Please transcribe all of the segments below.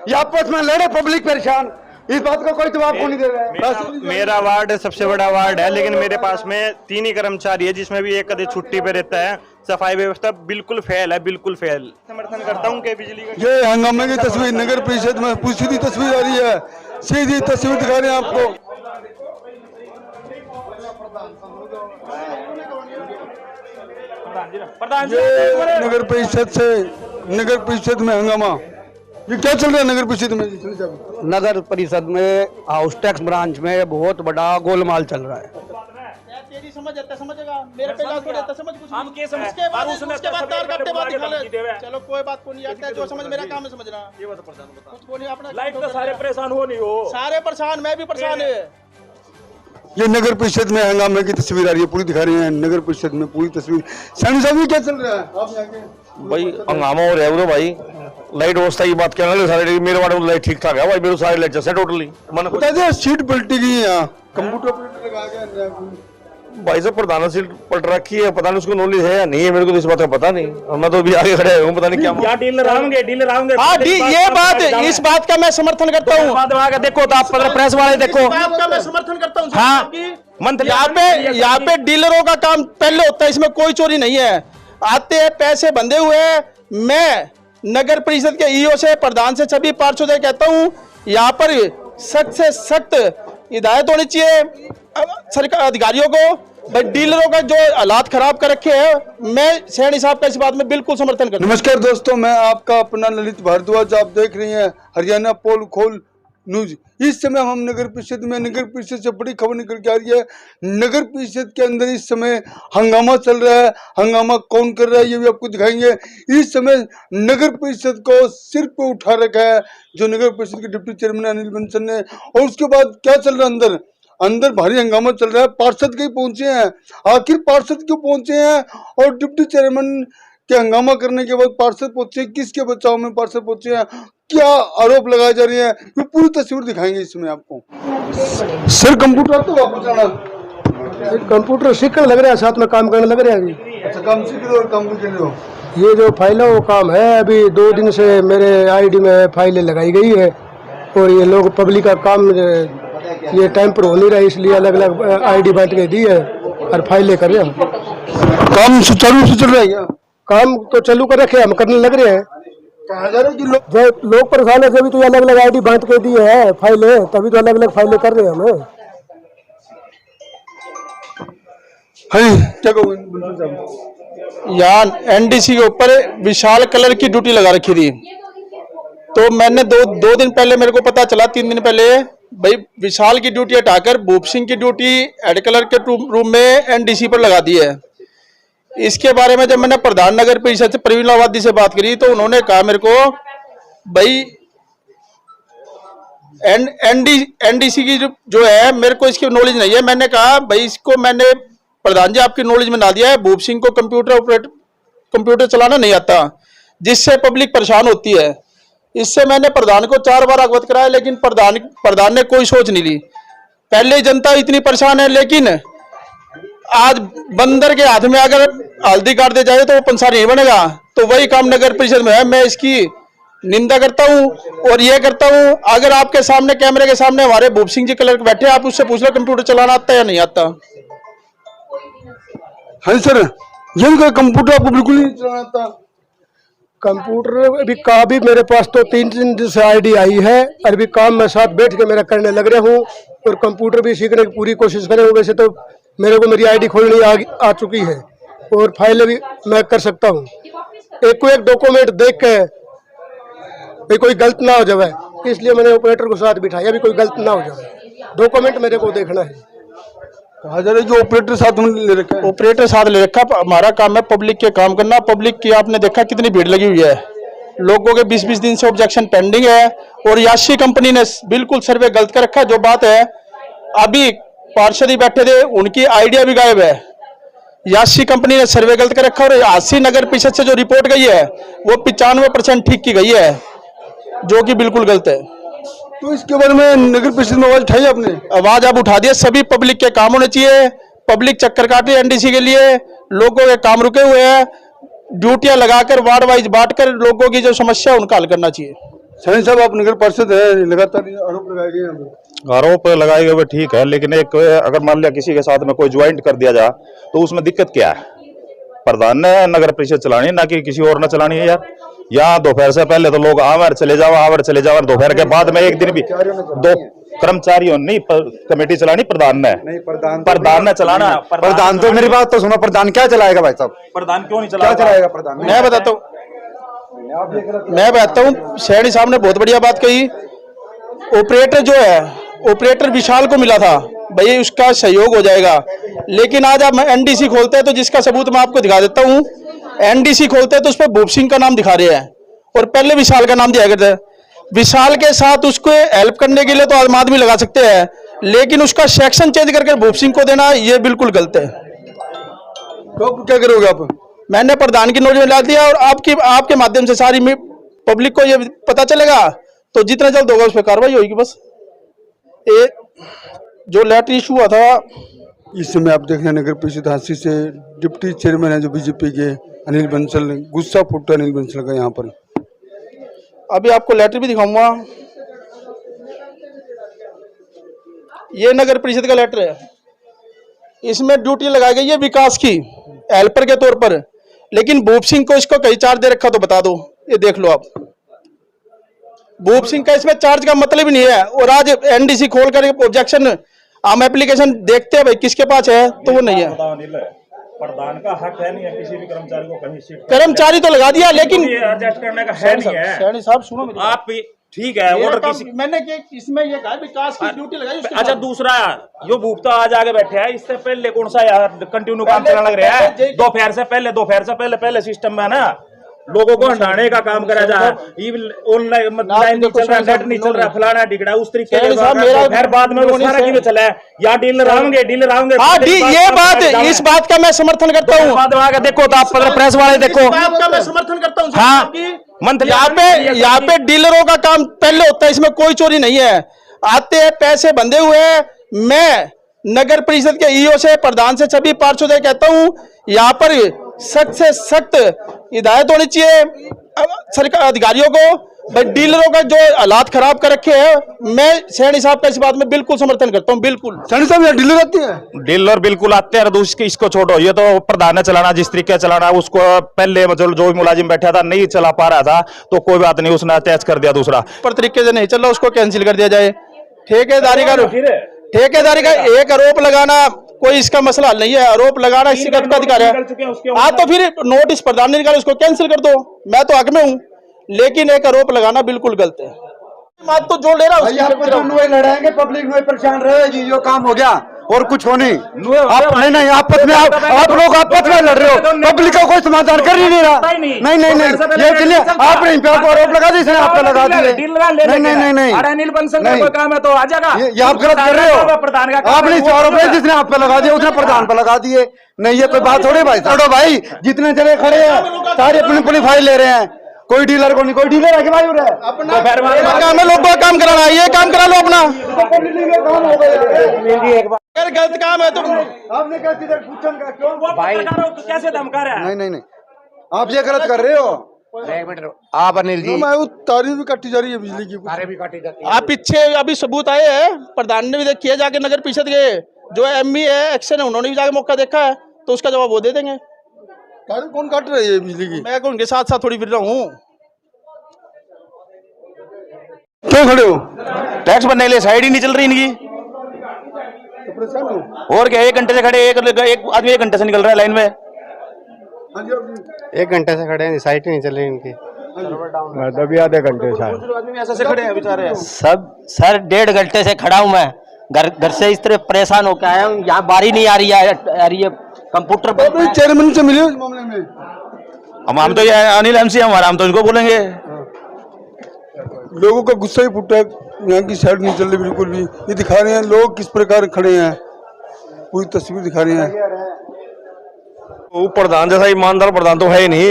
ये आपस में लड़े, पब्लिक परेशान, इस बात का कोई जवाब क्यों नहीं दे रहा है? मेरा वार्ड सबसे बड़ा वार्ड है, लेकिन मेरे पास में 3 ही कर्मचारी है, जिसमें भी एक कभी छुट्टी पे रहता है। सफाई व्यवस्था बिल्कुल फेल है, बिल्कुल फेल। समर्थन करता हूँ कि बिजली का ये हंगामे की तस्वीर नगर परिषद में सीधी तस्वीर आ रही है, सीधी तस्वीर दिखा रहे हैं आपको। ये नगर परिषद में हंगामा, ये क्या चल रहा है नगर परिषद में? नगर परिषद में हाउस टैक्स ब्रांच में बहुत बड़ा गोलमाल चल रहा है। तेरी समझ आता समझेगा, मेरे पे लाख थोड़ा समझ कुछ हम के समझ के बाद उसके बाद तार काटते बाद दिखा ले। चलो कोई बात को नहीं आता है, जो समझ मेरा काम है समझना। ये बात परेशान बता कुछ को नहीं, अपना लाइफ का सारे परेशान हो नहीं हो, सारे परेशान, मैं भी परेशान है। ये नगर परिषद में हंगामे की तस्वीर आ रही है, पूरी दिखा रहे हैं नगर परिषद में पूरी तस्वीर। सैनी साहब, ये क्या चल रहा है? आप यहाँ के भाई हंगामा हो रहा है भाई, लाइट व्यवस्था की बात करना सारे मेरे वार्ड में लाइट ठीक ठाक है भाई, मेरे सारे लाइट जैसे टोटली बता दे, सीट पलटी गई है यहाँ, कंप्यूटर ऑपरेटर लगा गया भाई साहब, प्रधान सीट पलट रखी है, पता नहीं उसको नॉलेज है या नहीं है, मेरे को तो इस बात का पता नहीं, और मैं तो अभी आगे खड़े हूँ, पता नहीं क्या डीलर आएंगे। हाँ ये बात, इस बात का मैं समर्थन करता हूँ। देखो तो आप प्रेस वाले देखो, बात का मैं समर्थन करता हूँ। हाँ यहाँ पे डीलरों का काम पहले होता है, इसमें कोई चोरी नहीं है। आते हैं पैसे बंधे हुए हैं। मैं नगर परिषद के ईओ से, प्रधान से, सभी पार्षदों से कहता हूँ, यहाँ पर सख्त से सख्त हिदायत होनी चाहिए सरकार अधिकारियों को। भाई डीलरों का जो हालात खराब कर रखे हैं, मैं सैनी साहब का इस बात में बिल्कुल समर्थन करता हूं। नमस्कार दोस्तों, मैं आपका अपना ललित भारद्वाज, आप देख रहे हैं हरियाणा पोल खोल न्यूज। इस समय हम नगर परिषद में, नगर परिषद से बड़ी खबर निकल के आ रही है। नगर परिषद के अंदर इस समय हंगामा चल रहा है। हंगामा कौन कर रहा है ये भी आपको दिखाएंगे। इस समय नगर परिषद को सिर पे उठा रखा है जो नगर परिषद के डिप्टी चेयरमैन अनिल बंसल ने। और उसके बाद क्या चल रहा है अंदर भारी हंगामा चल रहा है। पार्षद कहीं पहुंचे हैं, आखिर पार्षद क्यों पहुंचे हैं? और डिप्टी चेयरमैन के हंगामा करने के बाद पार्षद पहुंचे, किसके बचाव में पार्षद पहुंचे हैं, क्या आरोप लगाए जा रहे हैं, ये पूरी तस्वीर दिखाएंगे इसमें आपको। सर कंप्यूटर तो वापस आना, कंप्यूटर सीखने लग रहा है, साथ में काम करने लग रहे हैं अभी। अच्छा, काम सीख रहे हो और काम भी कर रहे हो। ये जो फाइलों का काम है, अभी 2 दिन से मेरे आईडी में फाइलें लगाई गई है, और ये लोग पब्लिक का काम ये टाइम पर हो नहीं रहा, इसलिए अलग अलग आईडी बांट के दी है और फाइलें कर रहे हैं। काम सुचारू रूप से चल रहा है क्या? काम तो चालू कर रखे, हम करने लग रहे हैं। कहा जा रहा है कि लोग परेशान है, जब तो अलग अलग आईडी बांट के दी है फाइलें, तभी तो अलग अलग फाइलें कर रहे हैं हमें। क्या कहूँ, यहाँ एनडीसी के ऊपर विशाल कलर की ड्यूटी लगा रखी थी, तो मैंने दो दिन पहले मेरे को पता चला, 3 दिन पहले, भाई विशाल की ड्यूटी हटाकर भूप सिंह की ड्यूटी हेड कलर के रूम में एनडीसी पर लगा दी है। इसके बारे में जब मैंने प्रधान नगर परिषद से प्रवीण लावादी से बात करी, तो उन्होंने कहा मेरे को, भाई एनडीसी की जो है, मेरे को इसकी नॉलेज नहीं है। मैंने कहा भाई इसको मैंने प्रधान जी आपकी नॉलेज में ना दिया है, भूप सिंह को कंप्यूटर चलाना नहीं आता, जिससे पब्लिक परेशान होती है। इससे मैंने प्रधान को 4 बार अवगत कराया, लेकिन प्रधान ने कोई सोच नहीं ली। पहले जनता इतनी परेशान है, लेकिन आज बंदर के हाथ में अगर हल्दी काट दे जाए तो वो पंसारी नहीं बनेगा। तो वही काम नगर परिषद में है। मैं इसकी निंदा करता हूं और ये करता हूं, अगर आपके सामने कैमरे के सामने हमारे भूप सिंह जी क्लर्क बैठे, आप उससे पूछ लो कंप्यूटर चलाना आता है या नहीं आता। हाँ सर, ये कंप्यूटर आपको बिल्कुल नहीं चलाना आता? कंप्यूटर अभी का भी मेरे पास तो 3 दिन से आईडी आई है, और अभी काम मैं साथ बैठ के मेरा करने लग रहा हूँ, और कंप्यूटर भी सीखने की पूरी कोशिश कर रहा हूँ। वैसे तो मेरे को मेरी आईडी खोलनी आ चुकी है, और फाइलें भी मैं कर सकता हूँ। एक डॉक्यूमेंट देख के कोई गलत ना हो जाए, इसलिए मैंने ऑपरेटर को साथ बिठाया, अभी कोई गलत ना हो जाए। डॉक्यूमेंट मेरे को देखना है। कहा जा रहा है कि ऑपरेटर साथ में ले रखा है। ऑपरेटर साथ ले रखा। हमारा काम है पब्लिक के काम करना। पब्लिक की आपने देखा कितनी भीड़ लगी हुई है, लोगों के 20-20 दिन से ऑब्जेक्शन पेंडिंग है, और याशी कंपनी ने बिल्कुल सर्वे गलत कर रखा। जो बात है, अभी पार्षद ही बैठे थे, उनकी आइडिया भी गायब है। याशी कंपनी ने सर्वे गलत कर रखा, और आशी नगर परिषद से जो रिपोर्ट गई है वो 95% ठीक की गई है, जो कि बिल्कुल गलत है। तो इसके बारे में नगर परिषद में आवाज उठाई आपने? आवाज आप उठा दिए। सभी पब्लिक के काम होने चाहिए। पब्लिक चक्कर काट रही है एनडीसी के लिए, लोगों के काम रुके हुए हैं। ड्यूटियां लगाकर वार्ड वाइज बांटकर लोगों की जो समस्या उनका हल करना चाहिए। सैनी साहब, आप नगर पार्षद है, लगातार आरोप लगाए गए हैं। आरोप लगाए हुए ठीक है, लेकिन एक अगर मान लिया किसी के साथ में कोई ज्वाइंट कर दिया जाए तो उसमें दिक्कत क्या है? प्रधान ने नगर परिषद चलानी, ना कि किसी और ने चलानी है यार। यहाँ दोपहर से पहले तो लोग आवर चले जाओ, दोपहर के बाद में एक दिन भी दो कर्मचारियों नहीं कमेटी चलानी प्रधान ने, प्रधान ने चलाना। प्रधान तो मेरी बात तो सुनो, प्रधान क्या चलाएगा भाई साहब? प्रधान क्यों नहीं चलाएगा? क्या चलाएगा प्रधान? मैं बताता हूँ सैनी साहब ने बहुत बढ़िया बात कही। ऑपरेटर जो है, ऑपरेटर विशाल को मिला था, भाई उसका सहयोग हो जाएगा। लेकिन आज आप एनडीसी खोलते हैं तो जिसका सबूत मैं आपको दिखा देता हूँ। एनडीसी खोलते हैं तो उस पर भूप सिंह का नाम दिखा रहे हैं और पहले विशाल का नाम दिया करते हैं। विशाल के साथ उसको हेल्प करने के लिए तो आम आदमी लगा सकते हैं, लेकिन उसका सेक्शन चेंज करके भूप सिंह को देना ये बिल्कुल गलत है। तो आप क्या करोगे आप? मैंने प्रधान की नोटिस में ला दिया और आपके माध्यम से सारी पब्लिक को ये पता चलेगा, तो जितना जल्द होगा उस पर कार्रवाई होगी। बस जो लेटर इशू हुआ था, इस समय आप देख रहे हैं नगर परिषद हादसे से डिप्टी चेयरमैन है जो बीजेपी के अनिल बंसल, गुस्सा फूटा अनिल बंसल का यहाँ पर। अभी आपको लेटर भी दिखाऊंगा। ये नगर परिषद का लेटर है, इसमें ड्यूटी लगाई गई है विकास की हेल्पर के तौर पर, लेकिन भूप सिंह को इसको कहीं चार्ज दे रखा तो बता दो। ये देख लो आप, भूप सिंह का इसमें चार्ज का मतलब ही नहीं है। और आज एनडीसी खोल कर ऑब्जेक्शन, हम एप्लीकेशन देखते हैं भाई किसके पास है, तो वो नहीं है। प्रधान का हक है नहीं है किसी भी कर्मचारी को कहीं शिफ्ट। कर्मचारी तो लगा दिया, लेकिन एडजस्ट करने का है नहीं है। सैनी साहब सुनो मेरी आप ठीक है, ऑर्डर किसी मैंने इसमें ये कहा विकास की ड्यूटी लगाई। अच्छा, दूसरा यो भूप तो आज आगे बैठे हैं, इससे पहले कौन सा यार कंटिन्यू काम चलने लग रहा है? दोपहर से पहले सिस्टम में ना लोगों को हटाने का काम करा जा। ऑनलाइन नहीं चल रहा, नेट नहीं चल रहा, फलाना ढिकड़ा उस तरीके से बाद में सारा क्यों चला है? यहाँ डीलर आएंगे। हाँ, ये बात, इस बात का मैं समर्थन करता हूँ। देखो तो आप प्रेस वाले देखो, बात का मैं समर्थन करता हूँ। हाँ, मंथली यहाँ पे डीलरों का काम पहले होता है, इसमें कोई चोरी नहीं है। आते हैं, पैसे बंधे हुए हैं। मैं नगर परिषद के ईओ से, प्रधान से, सभी पार्षदों से कहता हूँ, यहाँ पर सख्त से सख्त हिदायत होनी चाहिए सरकार अधिकारियों को। भाई डीलरों का जो हालात खराब कर रखे हैं, मैं सैनी साहब का इस बात में बिल्कुल समर्थन करता हूँ। बिल्कुल सैनी साहब, यहाँ डीलर आते हैं? डीलर बिल्कुल आते हैं। दूसरी इसको छोड़ो, ये तो प्रधान ने चलाना, जिस तरीके चलाना उसको पहले मतलब जो मुलाजिम बैठा था नहीं चला पा रहा था तो कोई बात नहीं, उसने अटैच कर दिया। दूसरा पर तरीके से नहीं चल रहा, उसको कैंसिल कर दिया जाए। ठेकेदारी का एक आरोप लगाना कोई इसका मसला हल नहीं है। आरोप लगाना इसी का अधिकार है। हाँ, तो फिर नोटिस प्रधान ने निकाला, उसको कैंसिल कर दो, मैं तो हक में हूँ। लेकिन एक आरोप लगाना बिल्कुल गलत है। बात तो जो ले रहा है लड़ाएंगे, पब्लिक में परेशान रहेगी, जो काम हो गया और कुछ हो नहीं। आप नहीं आपस में आप लोग आपस में लड़ रहे हो, पब्लिक का कोई समाधान कर ही नहीं रहा। नहीं, ये चलिए आपने इन पे आरोप लगा दिए, आप पे लगा दिए। नहीं, अनिल बंसल का कोई काम है तो आ जाएगा। ये आप गलत कर रहे हो। आपने इस आरोप है जिसने आप पे लगा दिया, उसने प्रधान पे लगा दिए। नहीं, ये कोई बात थोड़ी भाई। छोड़ो भाई, जितने जने खड़े हैं सारे अपनी फाइल ले रहे हैं। कोई डीलर को नहीं, कोई डीलर है कि भाई अपना काम है, लोगों का काम कराना। ये काम करा लो अपना। अगर गलत काम है तो आपने क्यों भाई कैसे धमका रहा है? नहीं, आप ये गलत कर रहे हो। आप अनिल जी, मैं वो तारीफ भी काटी जा रही है, बिजली की तारे भी काटी जाती है। आप पीछे अभी सबूत आए हैं, प्रधान ने भी देखिए जाके नगर परिषद के जो एमई है, एक्शन है, उन्होंने भी जाके मौका देखा है, तो उसका जवाब वो दे देंगे। तारे कौन काट रही है बिजली की? मैं उनके साथ साथ थोड़ी फिर रहा हूँ। क्यों खड़े हो? टैक्स भरने के लिए साइड ही नहीं चल रही इनकी। तो परेशान हो? और क्या, 1 घंटे से खड़े, एक आदमी 1 घंटे से निकल रहा है लाइन में। हाँ जी, 1 घंटे से खड़े हैं, साइट ही नहीं चल रही इनकी। अभी आधे घंटे से आदमी ऐसे खड़े हैं बेचारे। सब सर 1.5 घंटे से खड़ा हूँ मैं, घर से इस तरह परेशान होकर आया हूँ। यहाँ बारी नहीं आ रही है, कंप्यूटर तो चेयरमैन से मिले इस मामले में? हम तो ये अनिल एमसी हमारा, हम तो इनको बोलेंगे। लोगों का गुस्सा ही फूटा है, यहाँ की साइड नहीं चल रही बिल्कुल भी। ये दिखा रहे हैं लोग किस प्रकार खड़े हैं, पूरी तस्वीर दिखा रहे हैं। वो प्रधान जैसा ईमानदार प्रधान तो है ही नहीं।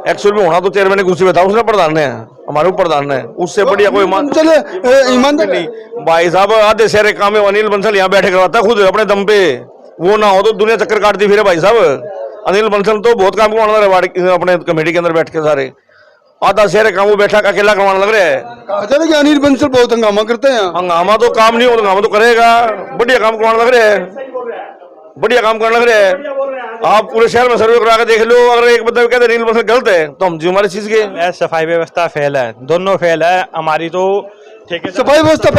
एक्चुअल में होना तो चेयरमैन ने कुर्सी बताया, उसने प्रधान ने, हमारे प्रधान ने, उससे बढ़िया कोई ईमानदार नहीं। भाई साहब आधे शहर काम में अनिल बंसल यहाँ बैठे करवाता है खुद अपने दम पे। वो ना हो तो दुनिया चक्कर काटती फिर भाई साहब। अनिल बंसल तो बहुत काम करवाना अपने कमेटी के अंदर बैठ के सारे। आधा शहर काम वो बैठा अकेला करवाने लग रहा है। कहा जा रहा है कि अनिल बंसल बहुत हंगामा करते हैं यहाँ। हंगामा तो काम नहीं हो, हंगामा तो करेगा, बढ़िया काम करवाने लग रहे हैं, बढ़िया काम करने लग रहे हैं। आप पूरे शहर में सर्वे करा के देख लो, अगर एक बंदा कहते अनिल बंसल गलत है तो हम जिम्मेदारी चीज के। सफाई व्यवस्था फेल है, दोनों फेल है। हमारी तो सफाई व्यवस्था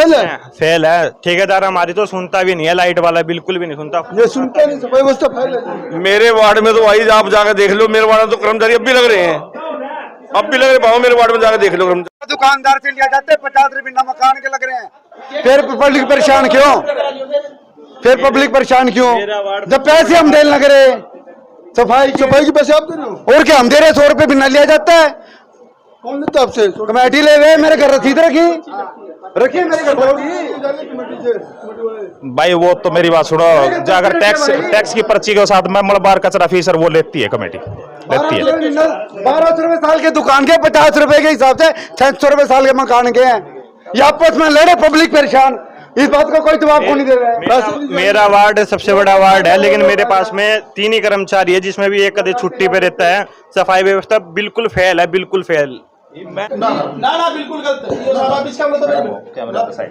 फेल है, ठेकेदार हमारी तो सुनता भी नहीं है, लाइट वाला बिल्कुल भी नहीं सुनता, ये सुनता नहीं, सफाई व्यवस्था फेल है। मेरे वार्ड में तो भाई आप जाके देख लो, मेरे वार्ड में तो कर्मचारी अब भी लग रहे हैं, अब भी लग रहे भाव, मेरे वार्ड में जाके देख लो। दुकानदार से लिया जाते 50 रुपये बिना मकान के लग रहे हैं। फिर पब्लिक परेशान क्यों? फिर पब्लिक परेशान क्यों जब पैसे हम देने लग रहे? सफाई के पैसे आप दे रहे हो और क्या हम दे रहे? 100 रुपये बिना लिया जाता है। कौन देता आपसे? कमेटी ले हुए, मेरे घर रसीद रखी मेरे घर भाई वो तो मेरी बात सुनो, अगर टैक्स की पर्ची के साथ में मलबार कचरा फीस वो लेती है, कमेटी लेती है। 1200 रुपए साल के दुकान के 50 रुपए के हिसाब से 600 रुपए साल के मकान के हैं। ये आपस में लड़े, पब्लिक परेशान, इस बात का कोई जवाब नहीं दे रहा है। मेरा वार्ड सबसे बड़ा वार्ड है, लेकिन मेरे पास में 3 ही कर्मचारी है, जिसमें भी एक कदे छुट्टी पे रहता है। सफाई व्यवस्था बिल्कुल फेल है, बिल्कुल फेल। ना बिल्कुल गलत है। ये सारा इसका मतलब कैमरा पे साइड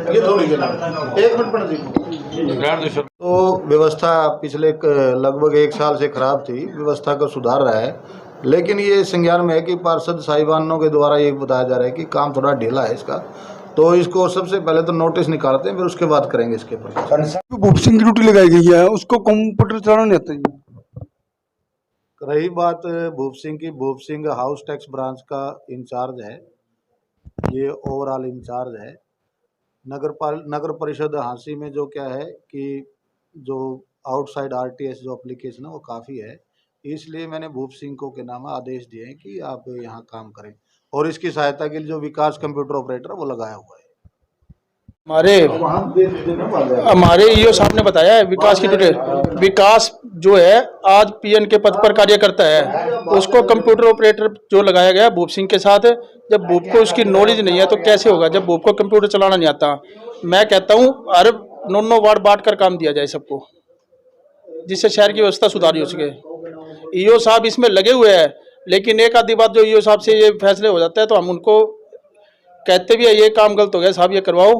ये दोनों के नाम 1 मिनट पर तो व्यवस्था पिछले लगभग 1 साल से खराब थी, व्यवस्था का सुधार रहा है, लेकिन ये संज्ञान में है कि पार्षद साहिबानों के द्वारा ये बताया जा रहा है कि काम थोड़ा ढीला है इसका, तो इसको सबसे पहले तो नोटिस निकालते हैं, फिर उसके बाद करेंगे इसके ऊपर। भूप सिंह की ड्यूटी लगाई गई है, उसको कंप्यूटर चलाना नहीं आता जी। रही बात भूप सिंह की, भूप सिंह हाउस टैक्स ब्रांच का इंचार्ज है, ये ओवरऑल इंचार्ज है। नगर परिषद हांसी में जो क्या है कि जो आउटसाइड आरटीएस जो एप्लीकेशन है वो काफ़ी है, इसलिए मैंने भूप सिंह को के नाम आदेश दिए हैं कि आप यहाँ काम करें, और इसकी सहायता के लिए जो विकास कंप्यूटर ऑपरेटर वो लगाया हुआ है। हमारे ईओ साहब ने बताया है विकास की डिटेल। विकास जो है आज पीएन के पद पर कार्य करता है, उसको कंप्यूटर ऑपरेटर जो लगाया गया भूप सिंह के साथ। जब भूप को उसकी नॉलेज नहीं है तो कैसे होगा, जब भूप को कंप्यूटर चलाना नहीं आता। मैं कहता हूँ हर 9 वार्ड बांट कर काम दिया जाए सबको, जिससे शहर की व्यवस्था सुधारी हो सके। ईओ साहब इसमें लगे हुए हैं, लेकिन एक आधी बात जो ईओ साहब से ये फैसले हो जाता है तो हम उनको कहते भी है ये काम गलत हो गया साहब, ये करवाओ,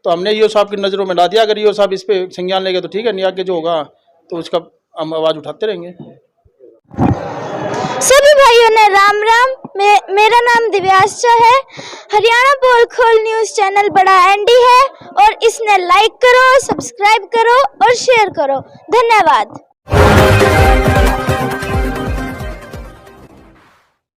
तो हमने ईओ साहब की नज़रों में ला दिया। अगर ईओ साहब इस पे संज्ञान लेंगे तो ठीक है, नहीं आगे जो होगा तो उसका हम आवाज़ उठाते रहेंगे। सभी भाइयों ने राम राम। मेरा नाम दिव्याशा है। हरियाणा पोल खोल न्यूज़ चैनल बड़ा एंडी है और इसने लाइक करो, सब्सक्राइब करो और शेयर करो। धन्यवाद।